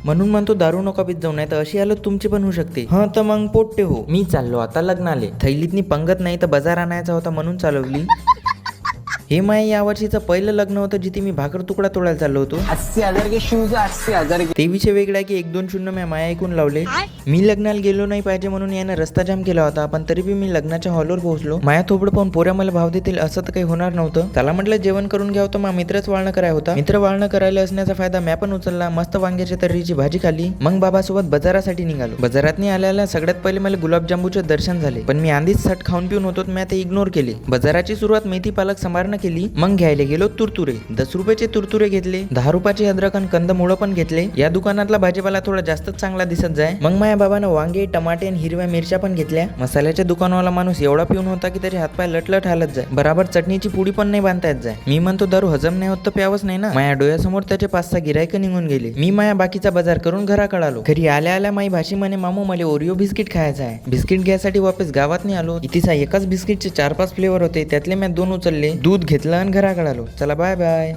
म्हणून म्हणतो दारू नका पीत जाऊ, नाही तर अशी हालत तुमची पण होऊ शकते. हा तर मग पोट्टे हो, मी चाललो आता लग्नाले. थैलीतनी पंगत नाही तर बाजार आणायचा होता म्हणून चालवली. हे माय या वर्षीचं पहिलं लग्न होतं जिथे मी भाकर तुकडा तोडायला चाललो होतो. 80,000 के शूज, 80,000 के. ते विषय वेगळा की 1-2 शून्य मी माया ऐकून लावले. मी लग्नाला गेलो नाही पाहिजे म्हणून यानं रस्ता जाम केला होता, पण तरी बी मी लग्नाच्या हॉलवर पोहोचलो. माया थोबडं पाहून पोऱ्या मला भाव देतील असं तर काही होणार नव्हतं. त्याला म्हटलं जेवण करून घ्यावं, तर मग मित्रच वाळणं कराय होता. मित्र वाळणं करायला असण्याचा फायदा मॅ पण उचलला. मस्त वांग्याच्या तर्रीची भाजी खाली. मग बाबासोबत बाजारासाठी निघालो. बाजारातनी आल्याला सगळ्यात पहिले मला गुलाबजांबूचे दर्शन झाले, पण मी आधीच सट खाऊन पिऊन होतो, मी ते इग्नोर केले. बाजाराची सुरुवात मेथी पालक संभारणं केली. मग घ्यायला गेलो तुरतुरे. 10 रुपयाचे तुरतुरे घेतले. 10 रुपयाचे अद्रक आणि कंदमुळं पण घेतले. या दुकानातला भाजीपाला थोडा जास्तच चांगला दिसत जाय. मग माझ्या बाबानं वांगे, टमाटे आणि हिरव्या मिरच्या पण घेतल्या. मसाल्याच्या दुकानवाला माणूस एवढा पिऊन होता की त्याचे हातपाय लटलट हालत जाय. बराबर चटणीची पुडी पण नाही बांधता येत जाय. मी म्हणतो दारू हजम नाही होत तर प्यावच नाही ना. माझ्या डोळ्यासमोर त्याचे 5-6 गिरायक निघून गेले. मी माझ्या बाकीचा बाजार करून घराकडे आलो. घरी आल्या आल्या माई भाषी म्हणे, मामू मला ओरिओ बिस्किट खायचा आहे. बिस्किट घ्यायसाठी वापस गावात नाही आलो. इथेचा एकाच बिस्किटचे 4-5 फ्लेवर होते, त्यातले मी 2 उचलले. दूध घेतलं आणि घराकडे आलो. चला बाय बाय.